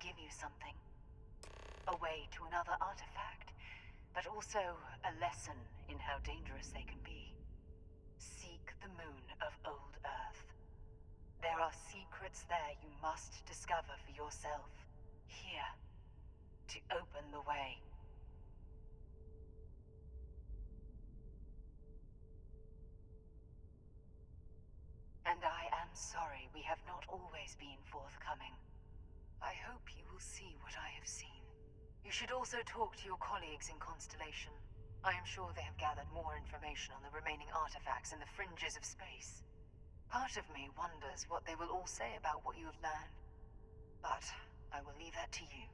give you something. A way to another artifact, but also a lesson in how dangerous they can be. Seek the moon of old Earth. There are secrets there you must discover for yourself. Here, to open the way. And I am sorry we have not always been forthcoming. I hope you will see what I have seen. You should also talk to your colleagues in Constellation. I am sure they have gathered more information on the remaining artifacts in the fringes of space. Part of me wonders what they will all say about what you have learned. But I will leave that to you.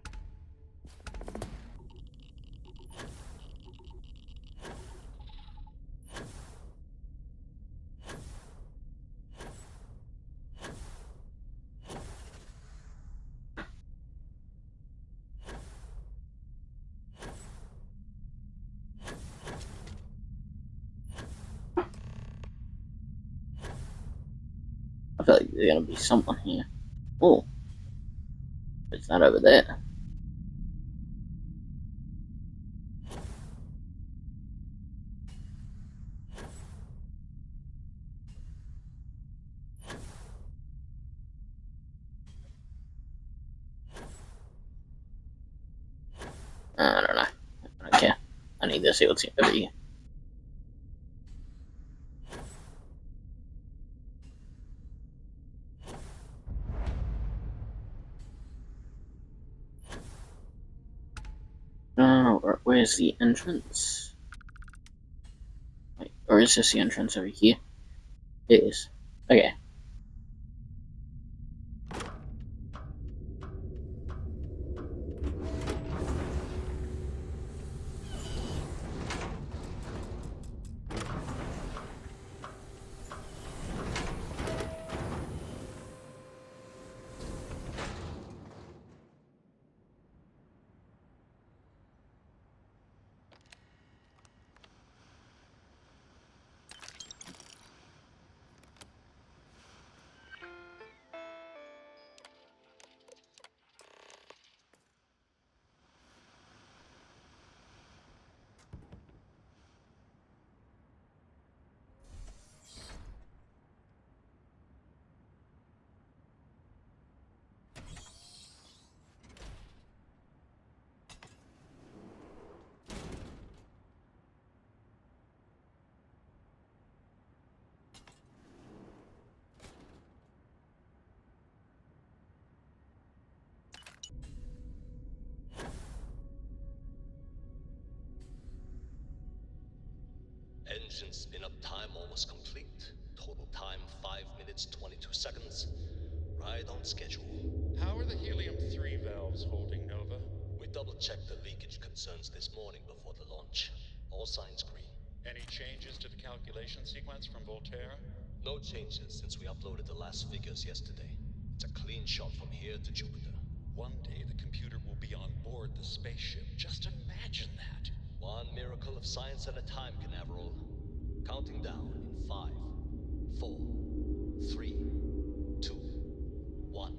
I feel like there's gonna be someone here. Oh, it's not over there. I don't know. I don't care. I need to see what's over here. Where's the entrance? Wait, or is this the entrance over here? It is. Okay. Engine spin-up time almost complete. Total time 5 minutes 22 seconds. Right on schedule. How are the helium-3 valves holding, Nova? We double-checked the leakage concerns this morning before the launch. All signs green. Any changes to the calculation sequence from Volterra? No changes since we uploaded the last figures yesterday. It's a clean shot from here to Jupiter. One day the computer will be on board the spaceship. Just imagine that. One miracle of science at a time, Canaveral. Counting down in 5, 4, 3, 2, 1.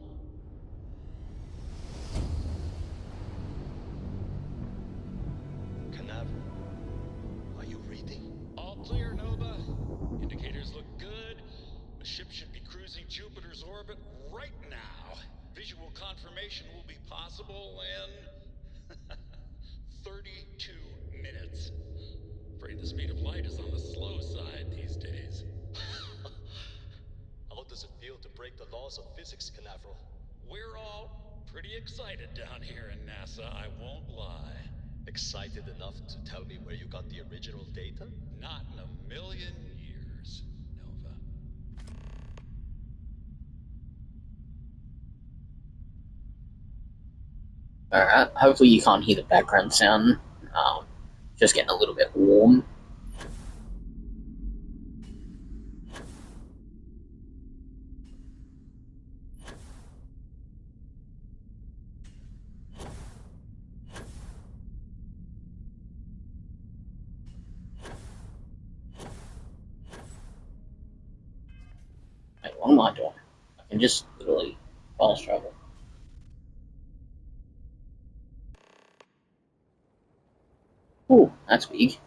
Canaveral, are you reading? All clear, Nova. Indicators look good. The ship should be cruising Jupiter's orbit right now. Visual confirmation will be possible in 32 minutes. Afraid the speed of light is on the slow side these days. How does it feel to break the laws of physics, Canaveral? We're all pretty excited down here in NASA, I won't lie. Excited enough to tell me where you got the original data? Not in a million years, Nova. Alright, hopefully you can't hear the background sound. Just getting a little bit warm. Wait, what am I doing? I can just literally fast travel. Ooh, that's big.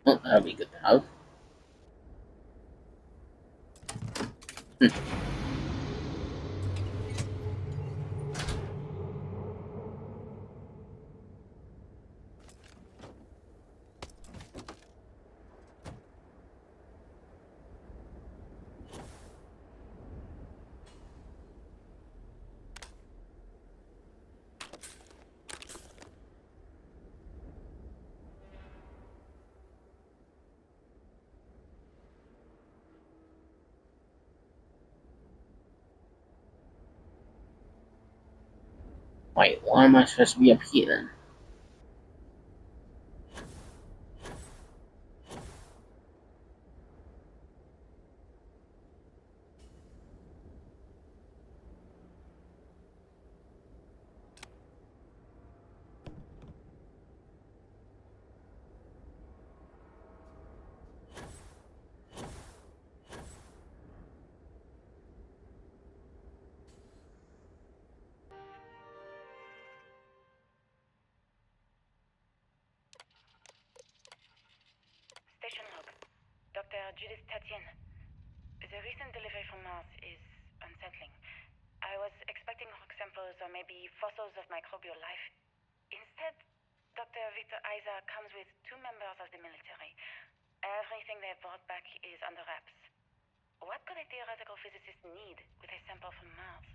Oh, that'll be good to have. Wait, why am I supposed to be up here then? Station log. Dr. Judith Tatien. The recent delivery from Mars is unsettling. I was expecting rock samples or maybe fossils of microbial life. Instead, Dr. Victor Isa comes with two members of the military. Everything they brought back is under wraps. What could a theoretical physicist need with a sample from Mars?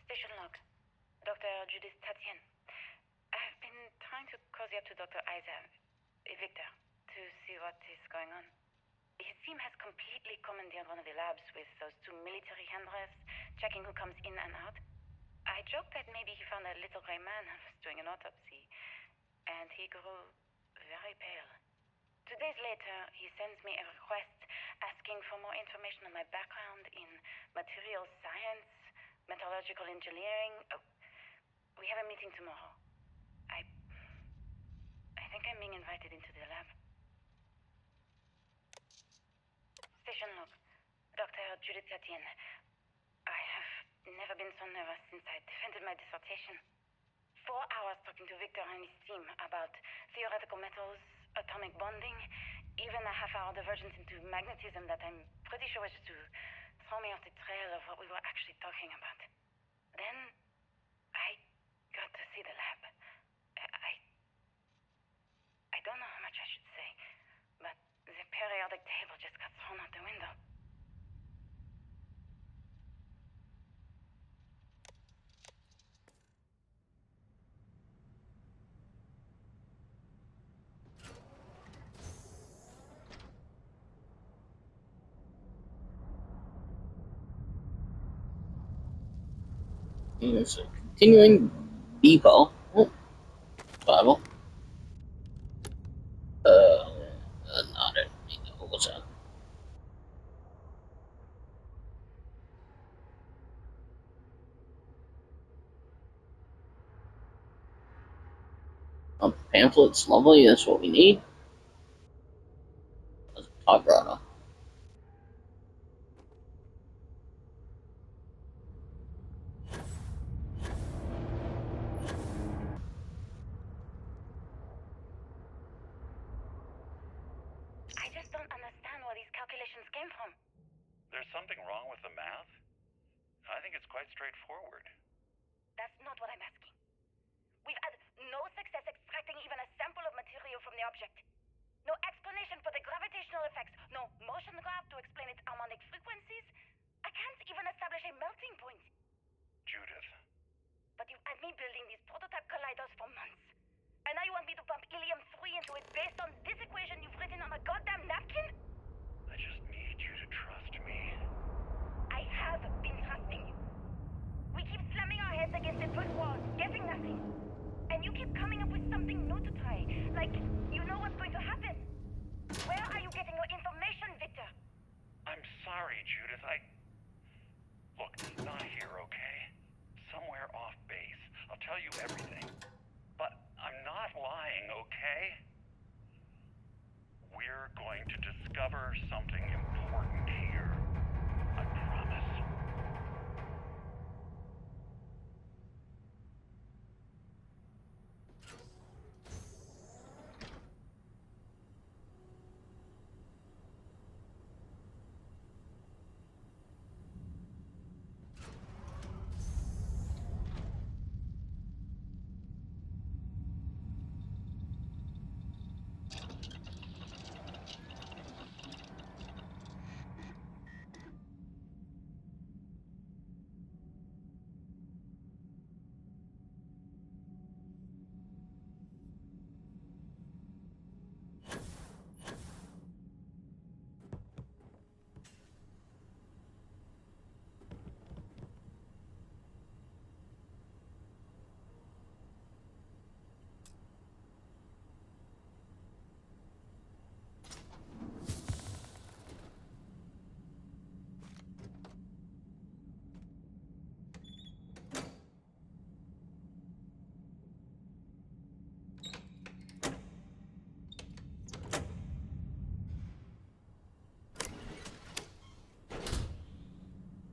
Station log. Dr. Judith Tatien. I've been trying to cozy up to Dr. Isa, Victor, to see what is going on. His team has completely commandeered one of the labs with those two military handlers, checking who comes in and out. I joked that maybe he found a little gray man and was doing an autopsy, and he grew very pale. 2 days later, he sends me a request asking for more information on my background in materials science, metallurgical engineering. Oh, we have a meeting tomorrow. I think I'm being invited into the lab. Station log. Dr. Judith Tatien. I have never been so nervous since I defended my dissertation. 4 hours talking to Victor and his team about theoretical metals, atomic bonding, even a half-hour divergence into magnetism that I'm pretty sure was to throw me off the trail of what we were actually talking about. Then I got to see the lab. I don't know how much I should say, but the periodic table just got thrown out the window. Here's a continuing depot. Oh, survival. Not it. What was that? Pamphlets, lovely. That's what we need. Top runner. I just don't understand where these calculations came from. There's something wrong with the math? I think it's quite straightforward. That's not what I'm asking. We've had no success extracting even a sample of material from the object. No explanation for the gravitational effects. No motion graph to explain its harmonic frequencies. I can't even establish a melting point. Judith. But you've had me building these prototype colliders for months. And now you want me to pump helium-3 into it based on this equation you've written on a goddamn napkin? I just need you to trust me. I have been trusting you. We keep slamming our heads against the brick walls, getting nothing. And you keep coming up with something new to try. Like, you know what's going to happen. Where are you getting your information, Victor? I'm sorry, Judith. Look, not here, okay? Somewhere off base. I'll tell you everything. But I'm not lying, okay? We're going to discover something important here. I promise.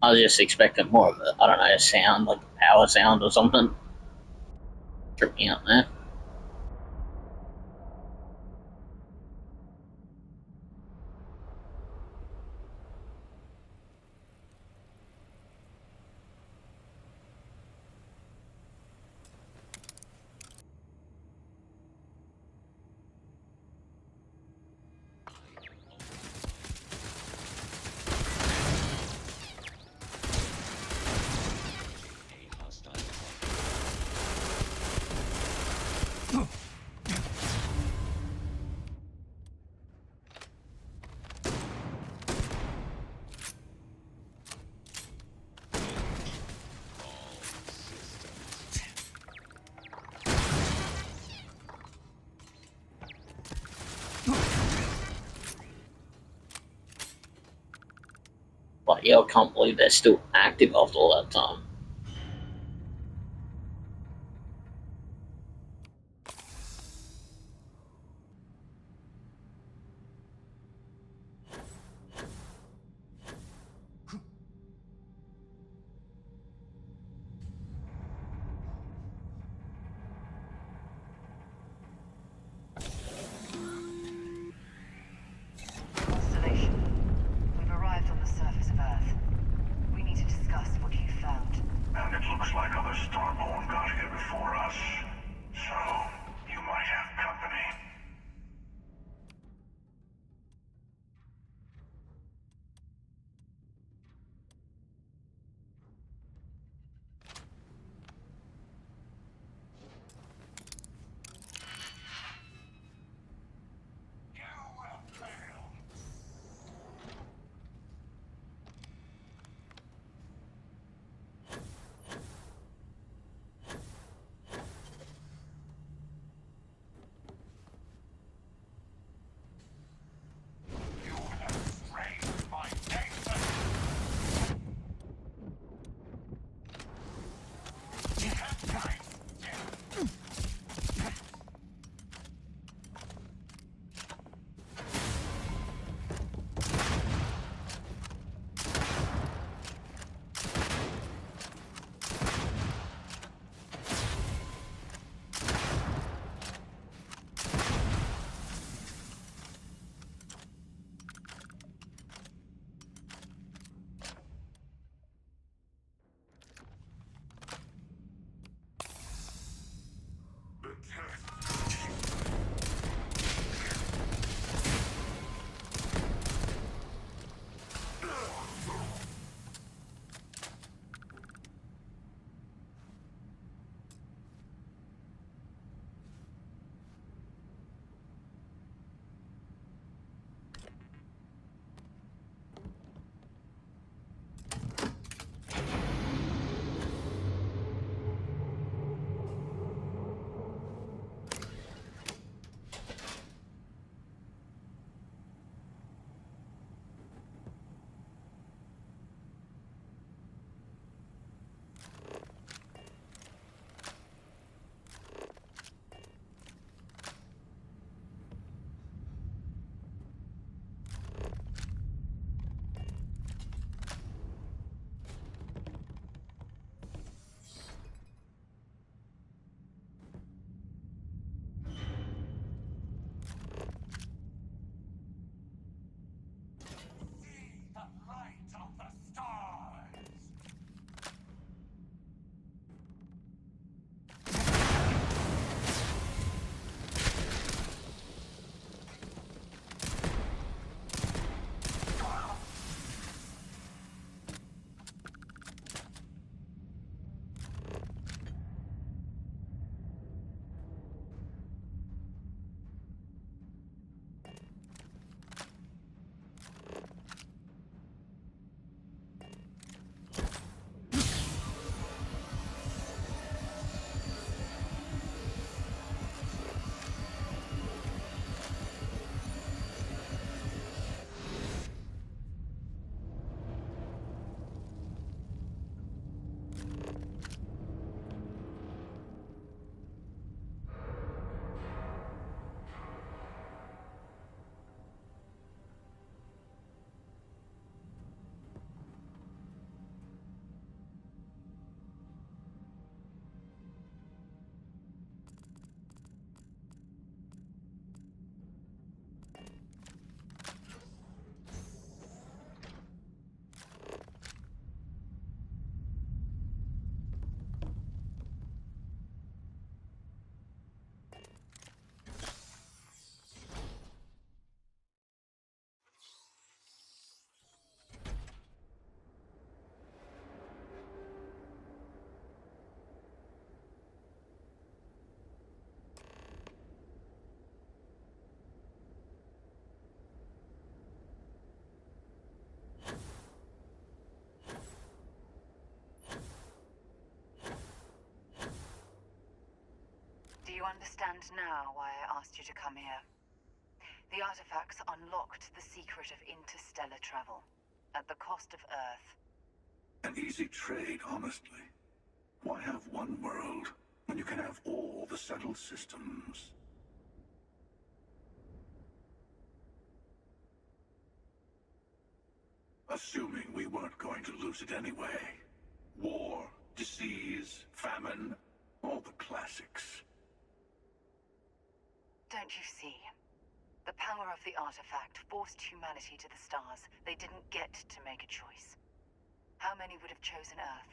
I was just expecting more of a, I don't know, a sound, like a power sound or something. Tripped me out there. But yeah, I can't believe they're still active after all that time. Constellation, we've arrived on the surface of Earth. We need to discuss what you found. Do you understand now why I asked you to come here? The artifacts unlocked the secret of interstellar travel, at the cost of Earth. An easy trade, honestly. Why have one world when you can have all the settled systems? Assuming we weren't going to lose it anyway. War, disease, famine, all the classics. Don't you see? The power of the artifact forced humanity to the stars. They didn't get to make a choice. How many would have chosen Earth?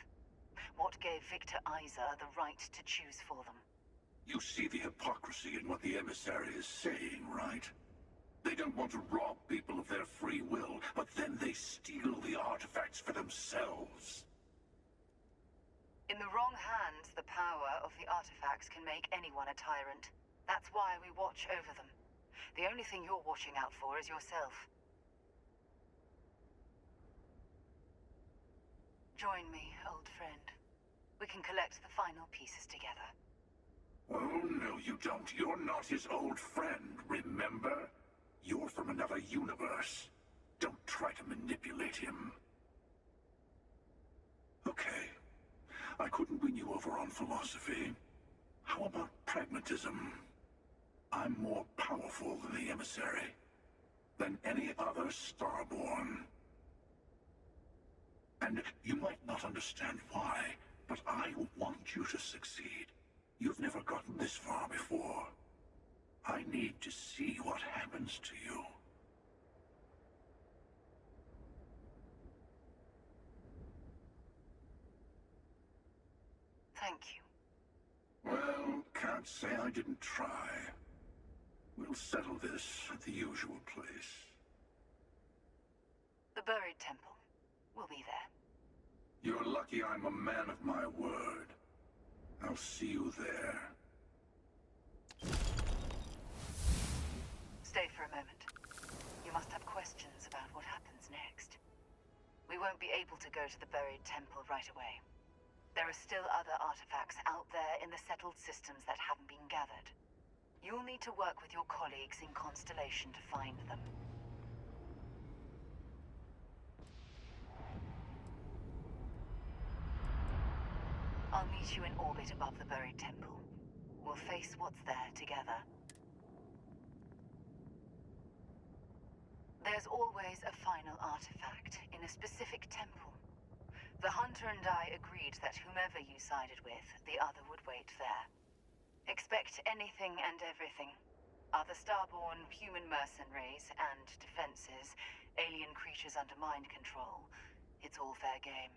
What gave Victor Isa the right to choose for them? You see the hypocrisy in what the emissary is saying, right? They don't want to rob people of their free will, but then they steal the artifacts for themselves. In the wrong hands, the power of the artifacts can make anyone a tyrant. That's why we watch over them. The only thing you're watching out for is yourself. Join me, old friend. We can collect the final pieces together. Oh, no, you don't. You're not his old friend, remember? You're from another universe. Don't try to manipulate him. Okay. I couldn't win you over on philosophy. How about pragmatism? I'm more powerful than the emissary. Than any other Starborn. And you might not understand why, but I want you to succeed. You've never gotten this far before. I need to see what happens to you. Thank you. Well, can't say I didn't try. We'll settle this at the usual place. The buried temple. We'll be there. You're lucky I'm a man of my word. I'll see you there. Stay for a moment. You must have questions about what happens next. We won't be able to go to the buried temple right away. There are still other artifacts out there in the settled systems that haven't been gathered. You'll need to work with your colleagues in Constellation to find them. I'll meet you in orbit above the buried temple. We'll face what's there together. There's always a final artifact in a specific temple. The hunter and I agreed that whomever you sided with, the other would wait there. Expect anything and everything. Other Starborn, human mercenaries, and defenses, alien creatures under mind control. It's all fair game.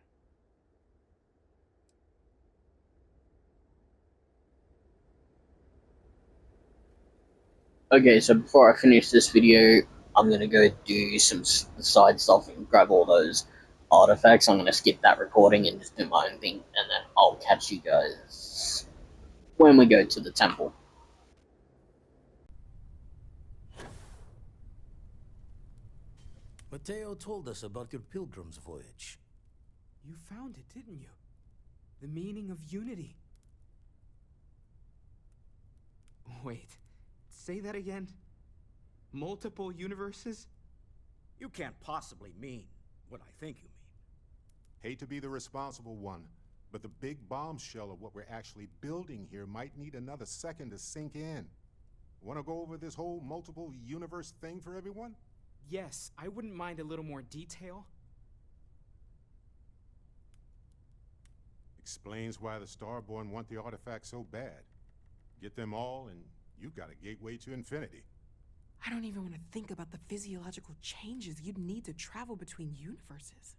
Okay, so before I finish this video, I'm gonna go do some side stuff and grab all those artifacts. I'm gonna skip that recording and just do my own thing, and then I'll catch you guys when we go to the temple. Mateo told us about your pilgrim's voyage. You found it, didn't you? The meaning of unity. Wait, say that again? Multiple universes? You can't possibly mean what I think you mean. Hate to be the responsible one, but the big bombshell of what we're actually building here might need another second to sink in. Want to go over this whole multiple universe thing for everyone? Yes, I wouldn't mind a little more detail. Explains why the Starborn want the artifact so bad. Get them all, and you've got a gateway to infinity. I don't even want to think about the physiological changes you'd need to travel between universes.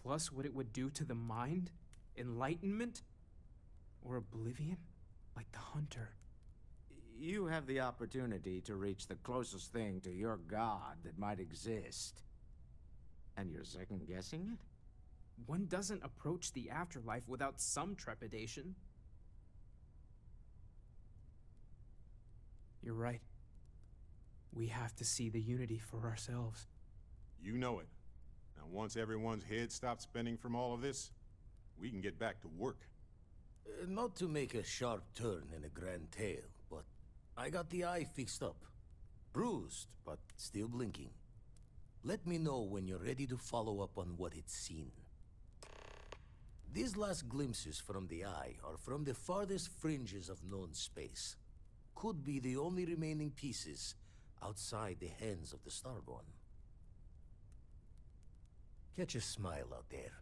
Plus what it would do to the mind? Enlightenment? Or oblivion? Like the hunter. You have the opportunity to reach the closest thing to your god that might exist. And you're second-guessing it? One doesn't approach the afterlife without some trepidation. You're right. We have to see the unity for ourselves. You know it. Now, once everyone's head stops spinning from all of this, we can get back to work. Not to make a sharp turn in a grand tale, but I got the eye fixed up. Bruised, but still blinking. Let me know when you're ready to follow up on what it's seen. These last glimpses from the eye are from the farthest fringes of known space. Could be the only remaining pieces outside the hands of the Starborn. Catch a smile out there.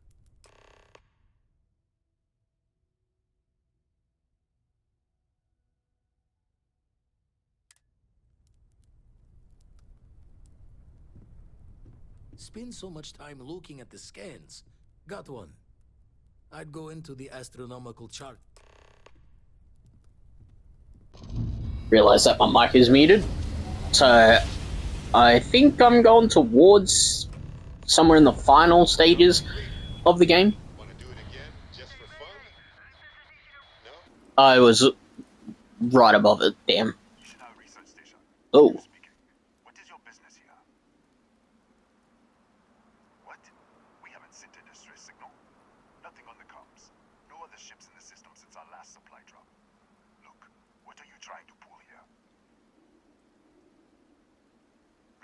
Spend so much time looking at the scans. Got one. I'd go into the astronomical chart. Realize that my mic is muted. So, I think I'm going towards somewhere in the final stages of the game. Want to do it again, just for fun? No? I was right above it, damn. Nishina Research Station. Oh. Speaking. What is your business here? What? We haven't sent a distress signal? Nothing on the comms. No other ships in the system since our last supply drop. Look, what are you trying to pull here?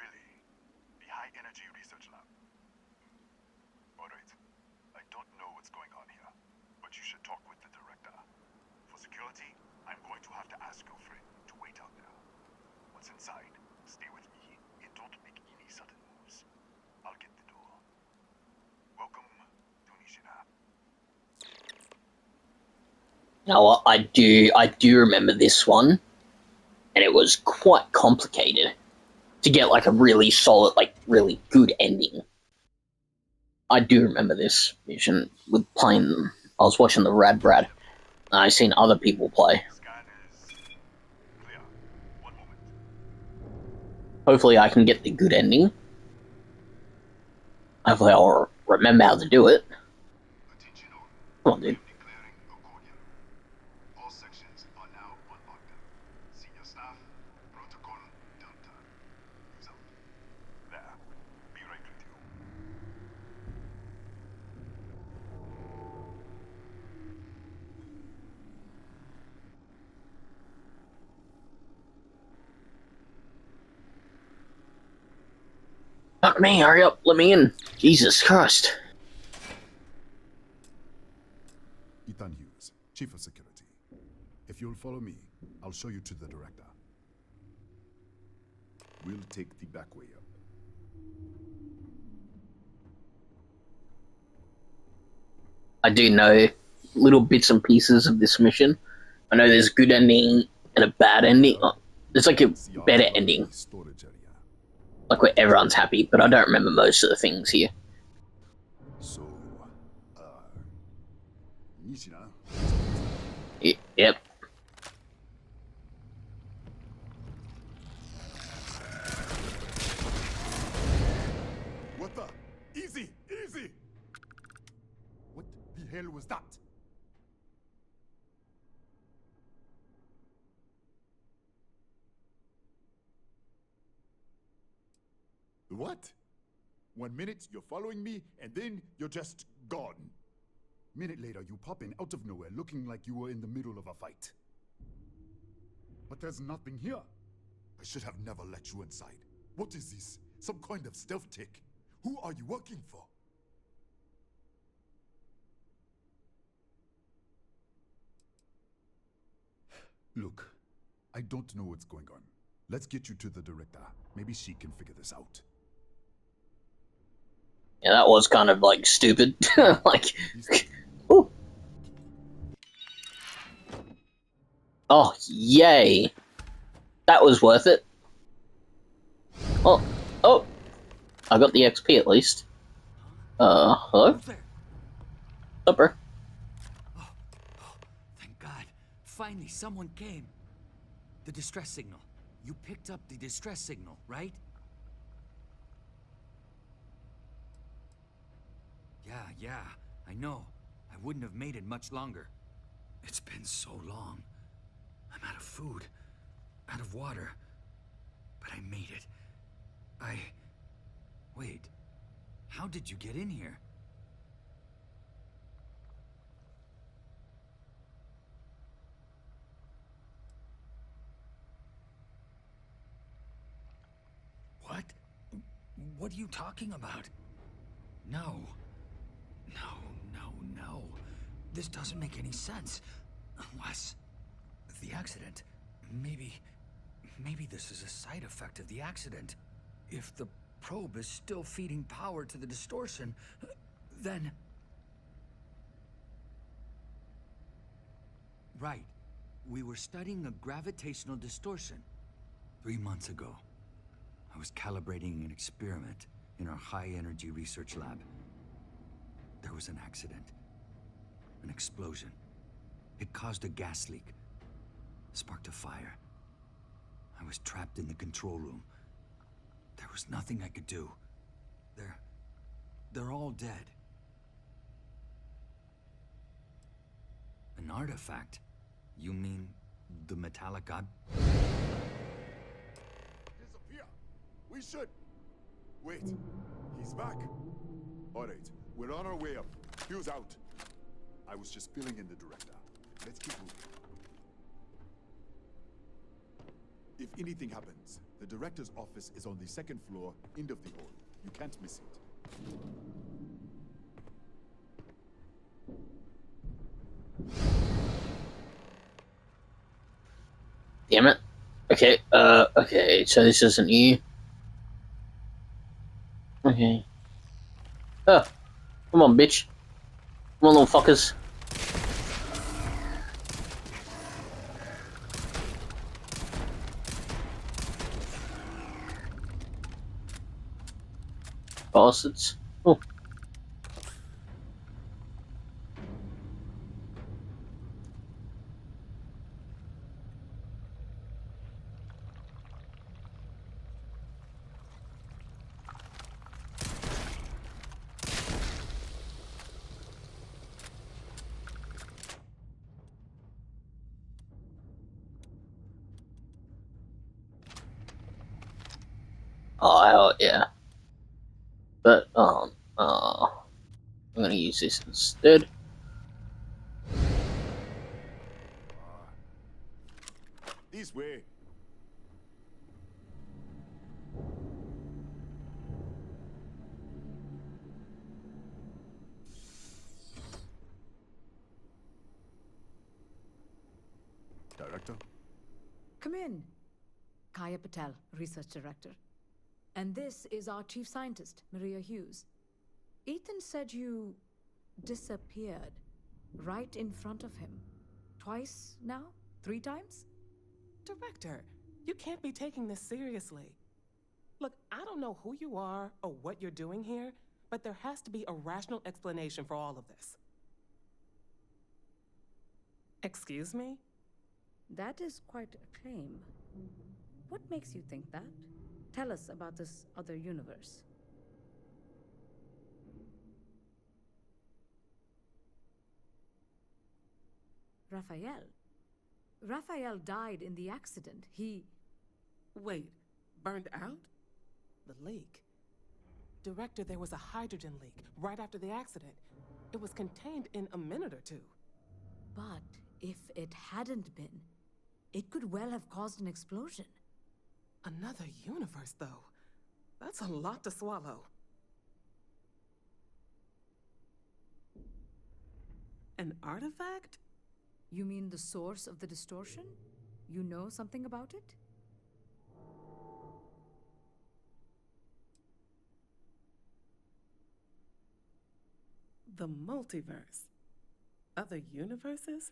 Really? The High Energy Research Lab? Alright. I don't know what's going on here, but you should talk with the director. For security, I'm going to have to ask your friend to wait out there. Once inside, stay with me and don't make any sudden moves. I'll get the door. Welcome to Nishina. You know what? I do remember this one, and it was quite complicated to get like a really solid, like really good ending. I do remember this mission with playing them. I was watching the Rad Brad, and I seen other people play. Scan is clear. One moment. Hopefully, I can get the good ending. Hopefully, I'll remember how to do it. Attention all. Come on, dude. Declaring accordion. All sections are now on lockdown. Senior staff, protocol, Delta. Use out. There. Be right with you. Fuck me, hurry up, let me in. Jesus Christ. Ethan Hughes, Chief of Security. If you'll follow me, I'll show you to the director. We'll take the back way up. I do know little bits and pieces of this mission. I know there's a good ending and a bad ending. There's like a better ending, Storage area. like where everyone's happy, but I don't remember most of the things here. So, Nishina. Yep. What the? Easy, easy! What the hell was that? What? 1 minute you're following me, and then you're just gone. Minute later, you pop in out of nowhere looking like you were in the middle of a fight. But there's nothing here. I should have never let you inside. What is this? Some kind of stealth tick? Who are you working for? Look, I don't know what's going on. Let's get you to the director. Maybe she can figure this out. Yeah, that was kind of like stupid. Like, ooh. Oh, yay. That was worth it. Oh, I got the XP at least. Hello? Upper. Oh, thank God. Finally, someone came. The distress signal. You picked up the distress signal, right? Yeah, I know. I wouldn't have made it much longer. It's been so long. I'm out of food, out of water. But I made it. Wait. How did you get in here? What are you talking about? No. No. This doesn't make any sense. Unless... the accident. Maybe this is a side effect of the accident. If the probe is still feeding power to the distortion, then... Right. We were studying a gravitational distortion. 3 months ago, I was calibrating an experiment in our high-energy research lab. There was an accident. An explosion. It caused a gas leak. Sparked a fire. I was trapped in the control room. There was nothing I could do. They're all dead. An artifact? You mean the metallic god? Disappear! We should... Wait. He's back. Alright, we're on our way up. Fuse out. I was just filling in the director. Let's keep moving. If anything happens, the director's office is on the second floor, end of the hall. You can't miss it. Damn it. Okay, okay, so this isn't you. Okay. Oh, come on, bitch. Come on, little fuckers. Bastards. Oh. Oh, yeah. But, I'm gonna use this instead. This way. Director? Come in. Kaya Patel, Research Director. And this is our Chief Scientist, Maria Hughes. Ethan said you disappeared right in front of him. Twice now? 3 times? Director, you can't be taking this seriously. Look, I don't know who you are or what you're doing here, but there has to be a rational explanation for all of this. Excuse me? That is quite a claim. What makes you think that? Tell us about this other universe. Raphael. Raphael died in the accident. He... Wait, burned out? The leak. Director, there was a hydrogen leak right after the accident. It was contained in a minute or 2. But if it hadn't been, it could well have caused an explosion. Another universe, though. That's a lot to swallow. An artifact? You mean the source of the distortion? You know something about it? The multiverse. Other universes?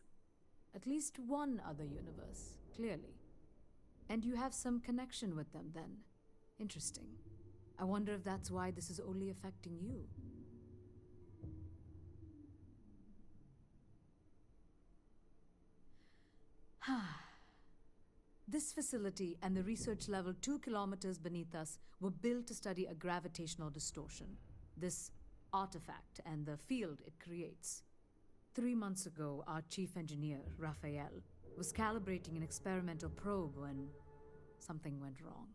At least one other universe, clearly. And you have some connection with them then. Interesting. I wonder if that's why this is only affecting you. This facility and the research level 2 kilometers beneath us were built to study a gravitational distortion. This artifact and the field it creates. 3 months ago, our chief engineer, Raphael, was calibrating an experimental probe when something went wrong.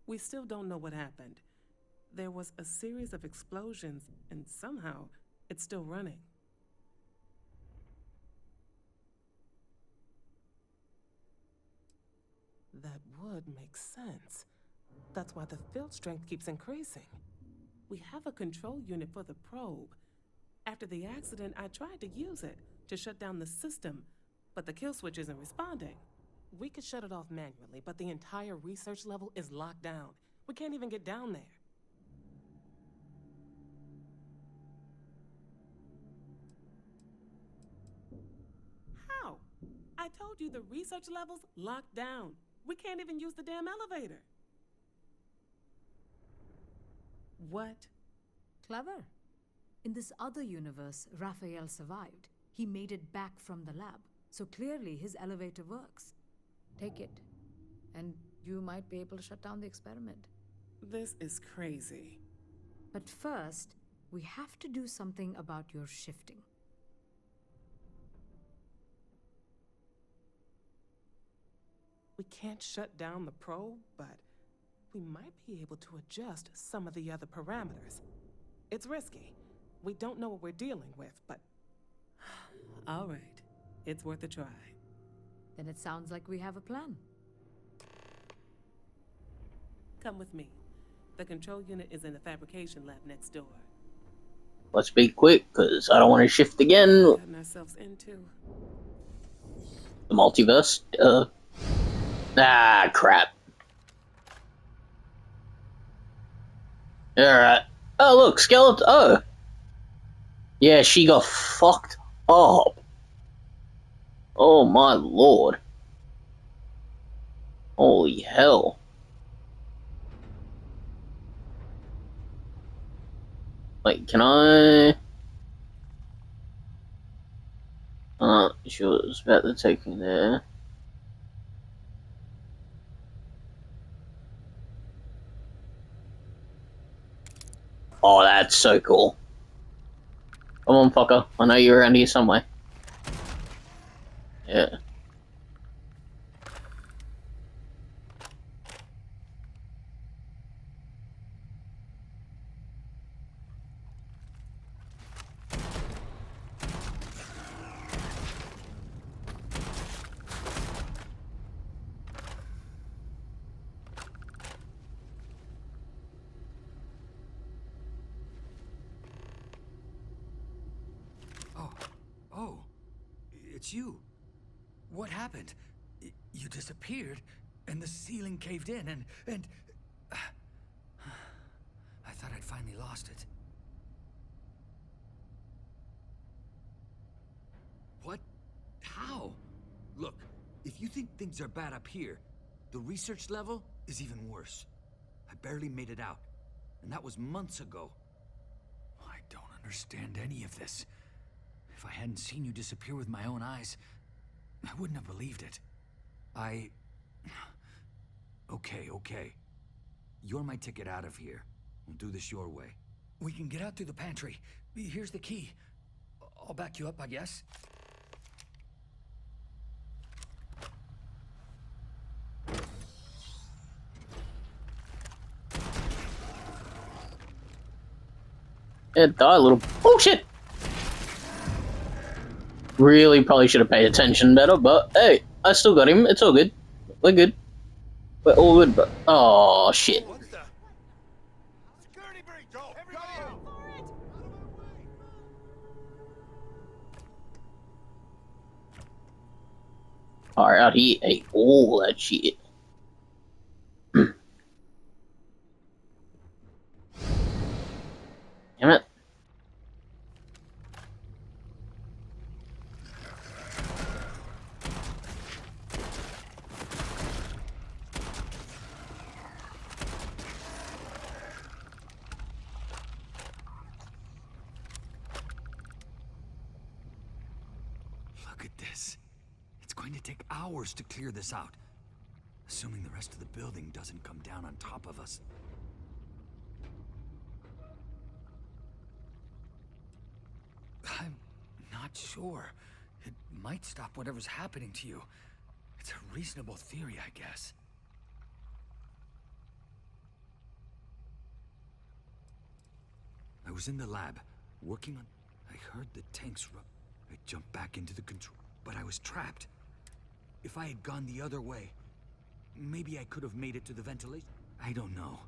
We still don't know what happened. There was a series of explosions, and somehow it's still running. That would make sense. That's why the field strength keeps increasing. We have a control unit for the probe. After the accident, I tried to use it to shut down the system, but the kill switch isn't responding. We could shut it off manually, but the entire research level is locked down. We can't even get down there. How? I told you the research level's locked down. We can't even use the damn elevator. What? Clever. In this other universe, Raphael survived. He made it back from the lab, so clearly his elevator works. Take it, and you might be able to shut down the experiment. This is crazy. But first, we have to do something about your shifting. We can't shut down the probe, but we might be able to adjust some of the other parameters. It's risky. We don't know what we're dealing with, but... All right. It's worth a try. Then it sounds like we have a plan. Come with me. The control unit is in the fabrication lab next door. Let's be quick, because I don't want to shift again. Gotten ourselves into... The multiverse? Ah, crap. Alright. Oh, look, skeleton. Oh. Yeah, she got fucked up. Oh, my lord. Holy hell. Wait, can I... she was about to take me there. Oh, that's so cool. Come on, fucker. I know you're around here somewhere. Yeah. Oh, it's you. What happened? You disappeared, and the ceiling caved in, and... I thought I'd finally lost it. What? How? Look, if you think things are bad up here, the research level is even worse. I barely made it out, and that was months ago. I don't understand any of this. If I hadn't seen you disappear with my own eyes, I wouldn't have believed it. Okay. You're my ticket out of here. We'll do this your way. We can get out through the pantry. Here's the key. I'll back you up, I guess. Yeah, die a little. Oh, shit! Really probably should have paid attention better, but hey, I still got him. It's all good. We're good. We're all good, but... Oh, shit. Fire out, he ate all that shit. Damn it. Look at this. It's going to take hours to clear this out. Assuming the rest of the building doesn't come down on top of us. I'm not sure. It might stop whatever's happening to you. It's a reasonable theory, I guess. I was in the lab, working on... I heard the tanks I jumped back into the control... But I was trapped. If I had gone the other way, maybe I could have made it to the ventilation. I don't know.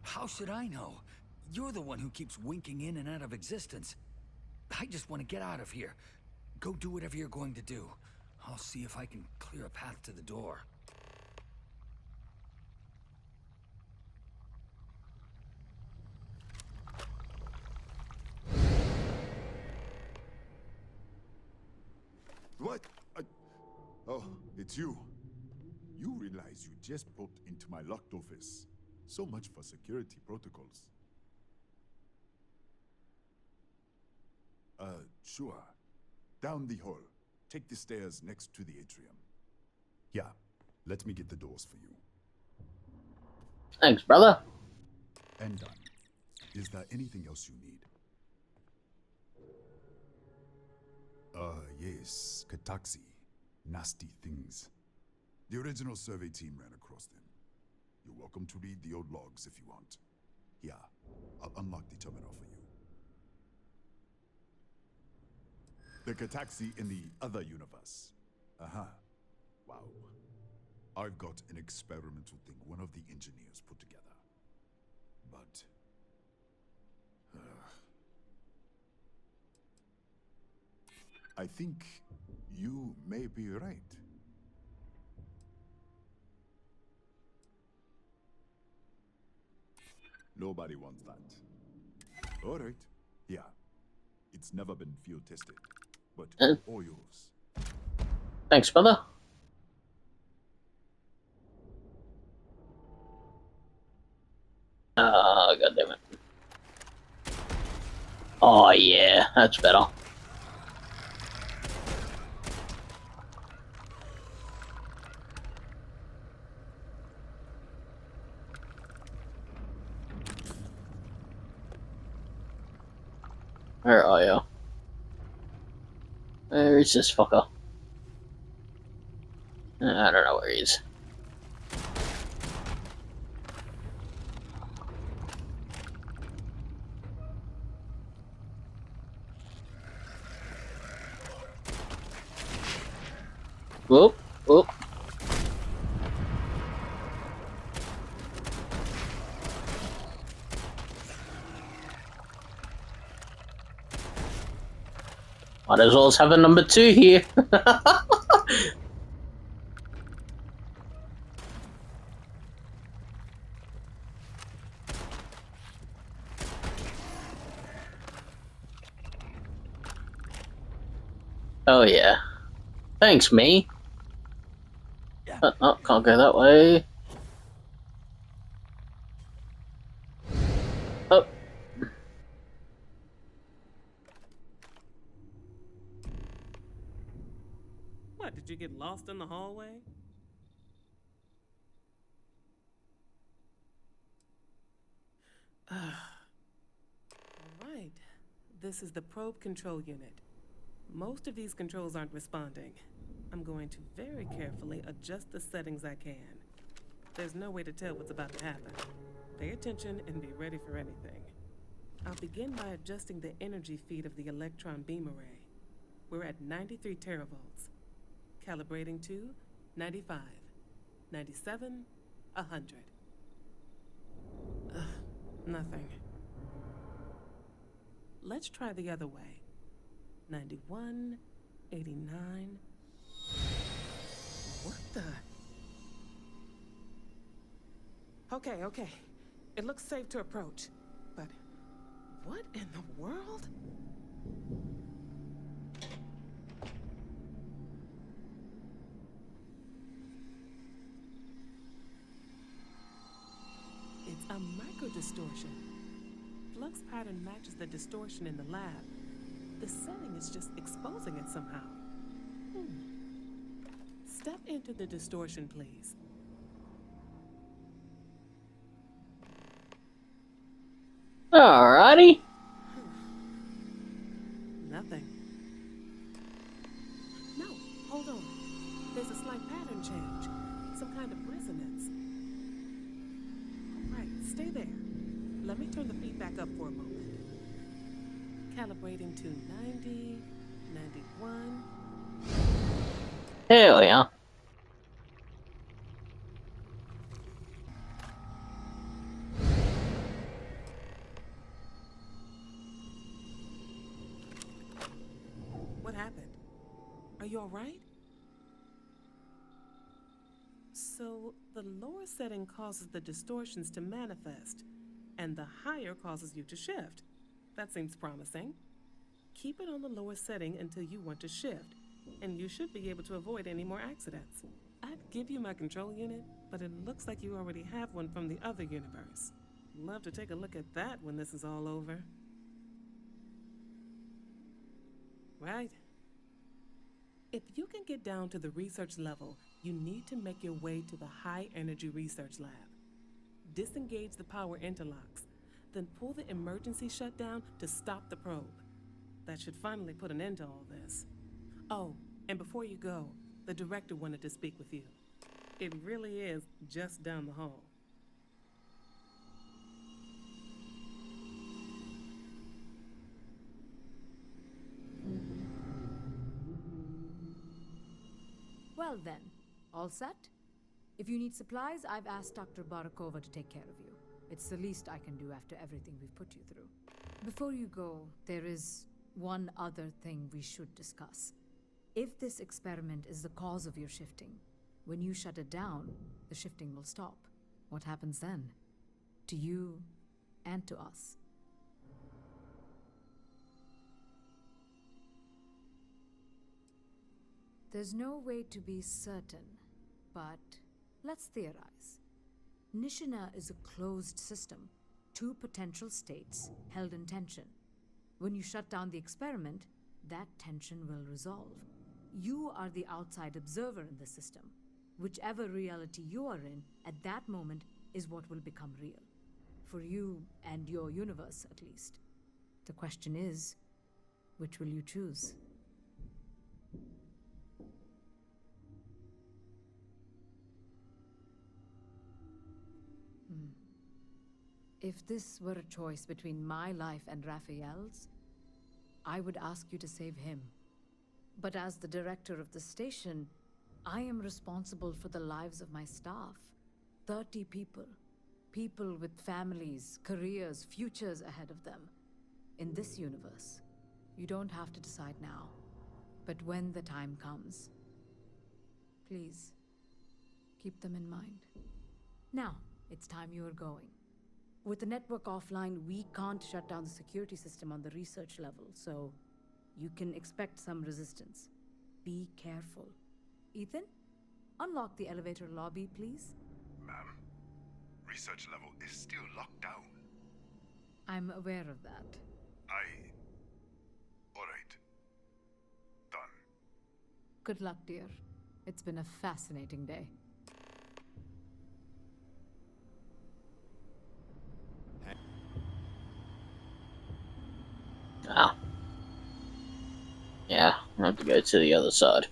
How should I know? You're the one who keeps winking in and out of existence. I just want to get out of here. Go do whatever you're going to do. I'll see if I can clear a path to the door. What? Oh, it's you. You realize you just popped into my locked office. So much for security protocols. Sure. Down the hall. Take the stairs next to the atrium. Yeah, let me get the doors for you. Thanks, brother. And done. Is there anything else you need? Yes, Kataxi. Nasty things. The original survey team ran across them. You're welcome to read the old logs if you want. Yeah, I'll unlock the terminal for you. The Kataxi in the other universe. Wow. I've got an experimental thing one of the engineers put together. But... I think you may be right. Nobody wants that. All right. Yeah. It's never been field tested, but all yours. Thanks, brother. God damn it. Oh yeah, that's better. Where are you? Where is this fucker? I don't know where he is. Whoop, whoop. Might as well have a number 2 here. Oh yeah. Thanks, me. Oh, can't go that way. Oh. What, did you get lost in the hallway? Alright, this is the probe control unit. Most of these controls aren't responding. I'm going to very carefully adjust the settings I can. There's no way to tell what's about to happen. Pay attention and be ready for anything. I'll begin by adjusting the energy feed of the electron beam array. We're at 93 teravolts. Calibrating to 95, 97, 100. Nothing. Let's try the other way. 91, 89. What the? Okay. It looks safe to approach. But what in the world? It's a microdistortion. Flux pattern matches the distortion in the lab. The setting is just exposing it somehow. Step into the distortion, please. Alrighty. Nothing. No, hold on. There's a slight pattern change. Some kind of resonance. All right, stay there. Let me turn the feedback up for a moment. Calibrating to 90, 91. Hell yeah. You all right? So, the lower setting causes the distortions to manifest, and the higher causes you to shift. That seems promising. Keep it on the lower setting until you want to shift, and you should be able to avoid any more accidents. I'd give you my control unit, but it looks like you already have one from the other universe. Love to take a look at that when this is all over. Right. If you can get down to the research level, you need to make your way to the high energy research lab. Disengage the power interlocks, then pull the emergency shutdown to stop the probe. That should finally put an end to all this. Oh, and before you go, the director wanted to speak with you. It really is just down the hall. Well then, all set? If you need supplies, I've asked Dr. Barakova to take care of you. It's the least I can do after everything we've put you through. Before you go, there is one other thing we should discuss. If this experiment is the cause of your shifting, when you shut it down, the shifting will stop. What happens then? To you and to us. There's no way to be certain, but let's theorize. Nishina is a closed system, 2 potential states held in tension. When you shut down the experiment, that tension will resolve. You are the outside observer in the system. Whichever reality you are in at that moment is what will become real. For you and your universe, at least. The question is, which will you choose? If this were a choice between my life and Raphael's, I would ask you to save him. But as the director of the station, I am responsible for the lives of my staff. 30 people. People with families, careers, futures ahead of them. In this universe, you don't have to decide now. But when the time comes, please, keep them in mind. Now, it's time you are going. With the network offline, we can't shut down the security system on the research level, so you can expect some resistance. Be careful. Ethan, unlock the elevator lobby, please. Ma'am, research level is still locked down. I'm aware of that. Alright. Done. Good luck, dear. It's been a fascinating day. Ah. Yeah, I have to go to the other side.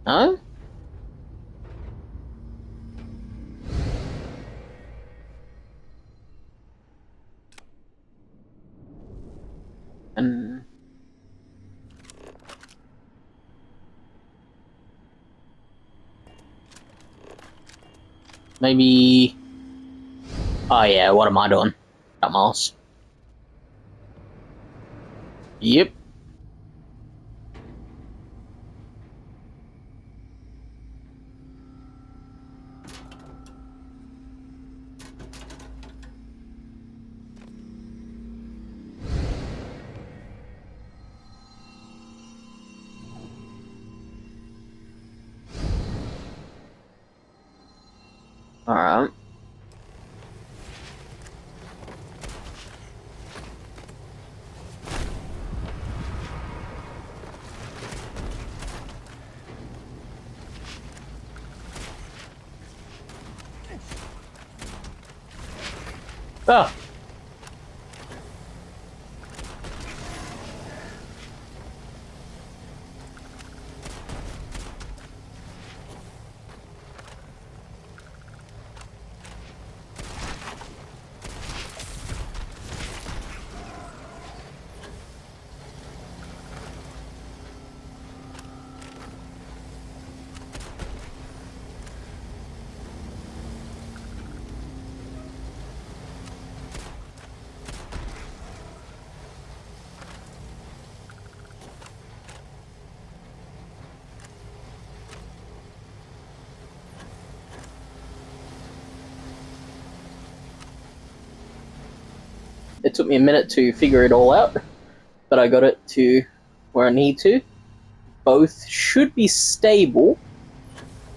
Huh? And maybe. Oh yeah, what am I doing? Dumbass. Yep. Alright. Ah. It took me a minute to figure it all out, but I got it to where I need to. Both should be stable,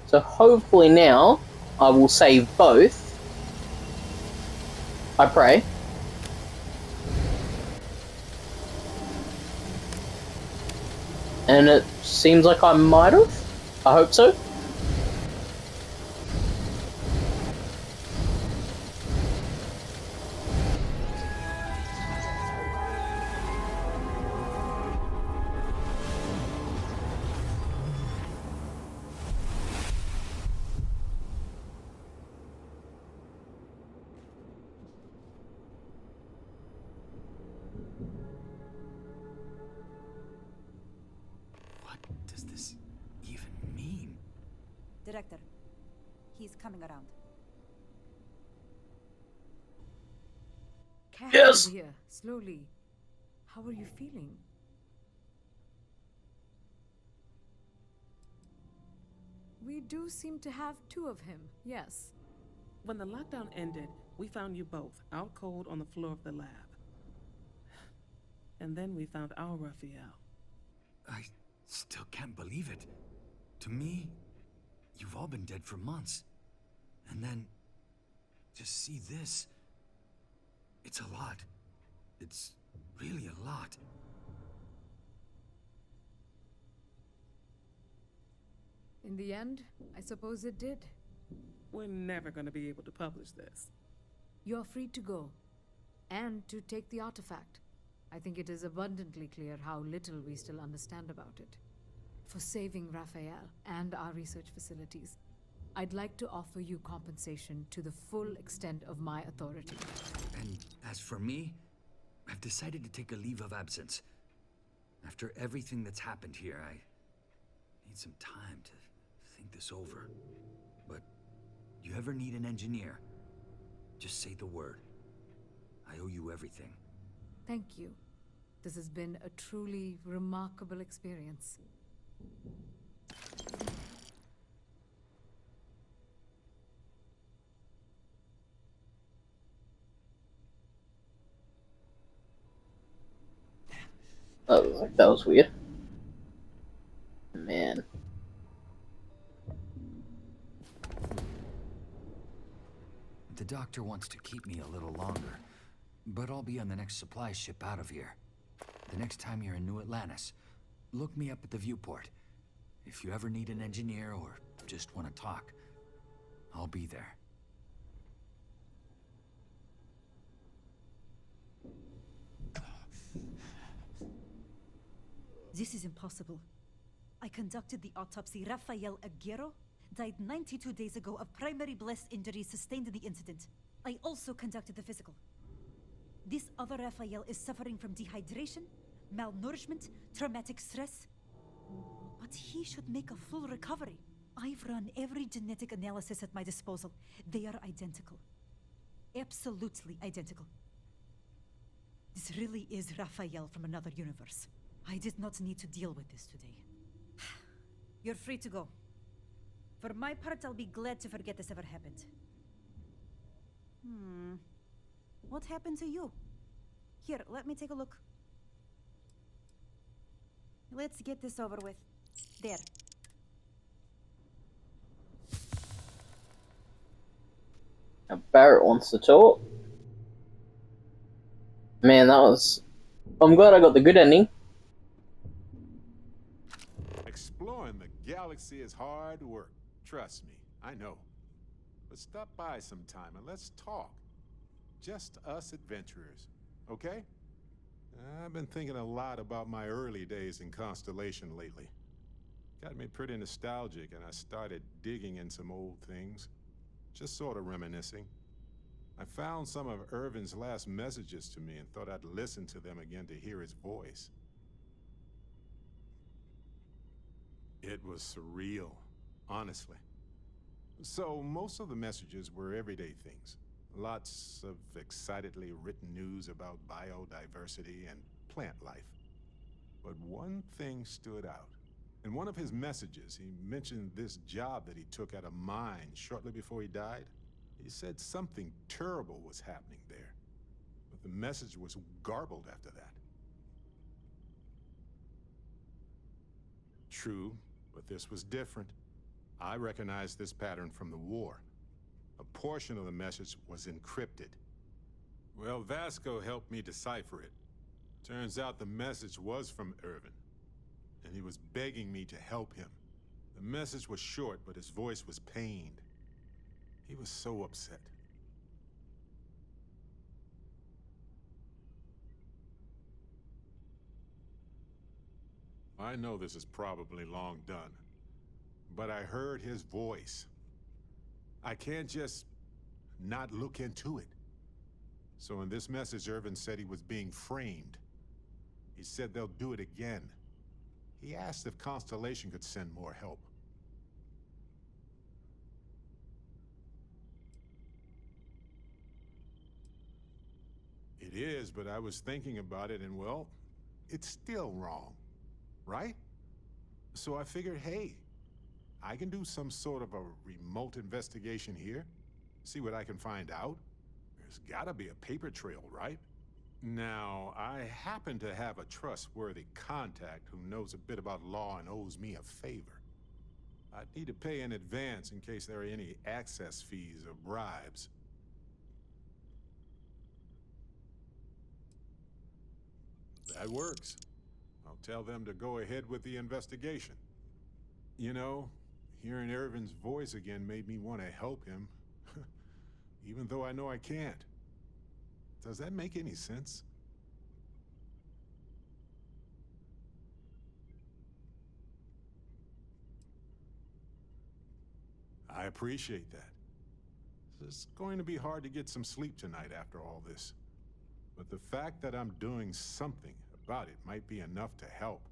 so hopefully now I will save both. I pray. And it seems like I might have. I hope so. Does this even mean? Director, he's coming around. Careful, dear. Slowly. How are you feeling? We do seem to have two of him, yes. When the lockdown ended, we found you both out cold on the floor of the lab. And then we found our Raphael. I still can't believe it. To me, you've all been dead for months. And then, just see this. It's a lot. It's really a lot. In the end, I suppose it did. We're never going to be able to publish this. You're free to go, and to take the artifact. I think it is abundantly clear how little we still understand about it. For saving Raphael and our research facilities, I'd like to offer you compensation to the full extent of my authority. And as for me, I've decided to take a leave of absence. After everything that's happened here, I need some time to think this over. But you ever need an engineer, just say the word. I owe you everything. Thank you. This has been a truly remarkable experience. Oh, that was weird. Man. The doctor wants to keep me a little longer, but I'll be on the next supply ship out of here. The next time you're in New Atlantis, look me up at the viewport. If you ever need an engineer or just want to talk, I'll be there. This is impossible. I conducted the autopsy. Raphael Aguero died 92 days ago of primary blast injuries sustained in the incident. I also conducted the physical. This other Raphael is suffering from dehydration, malnourishment, traumatic stress. But he should make a full recovery. I've run every genetic analysis at my disposal. They are identical. Absolutely identical. This really is Raphael from another universe. I did not need to deal with this today. You're free to go. For my part, I'll be glad to forget this ever happened. What happened to you? Here, let me take a look. Let's get this over with. There. Now Barrett wants to talk. Man, that was... I'm glad I got the good ending. Exploring the galaxy is hard work. Trust me, I know. But stop by sometime and let's talk. Just us adventurers, okay? I've been thinking a lot about my early days in Constellation lately. Got me pretty nostalgic, and I started digging in some old things. Just sort of reminiscing. I found some of Irvin's last messages to me and thought I'd listen to them again to hear his voice. It was surreal, honestly. So most of the messages were everyday things. Lots of excitedly written news about biodiversity and plant life. But one thing stood out. In one of his messages, he mentioned this job that he took at a mine shortly before he died. He said something terrible was happening there. but the message was garbled after that. True, but this was different. I recognized this pattern from the war. A portion of the message was encrypted. Well, Vasco helped me decipher it. Turns out the message was from Irvin, and he was begging me to help him. The message was short, but his voice was pained. He was so upset. I know this is probably long done, but I heard his voice. I can't just not look into it. So in this message, Irvin said he was being framed. He said they'll do it again. He asked if Constellation could send more help. It is, but I was thinking about it, and well, it's still wrong, right? So I figured, hey, I can do some sort of a remote investigation here, see what I can find out. There's gotta be a paper trail, right? Now, I happen to have a trustworthy contact who knows a bit about law and owes me a favor. I'd need to pay in advance in case there are any access fees or bribes. That works. I'll tell them to go ahead with the investigation. You know, hearing Irvin's voice again made me want to help him, even though I know I can't. Does that make any sense? I appreciate that. It's going to be hard to get some sleep tonight after all this. But the fact that I'm doing something about it might be enough to help.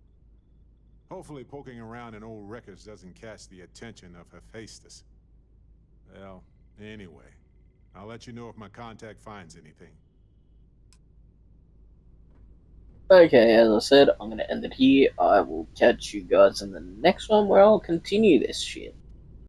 Hopefully poking around in old records doesn't catch the attention of Hephaestus. Well, anyway, I'll let you know if my contact finds anything. Okay, as I said, I'm going to end it here. I will catch you guys in the next one where I'll continue this shit.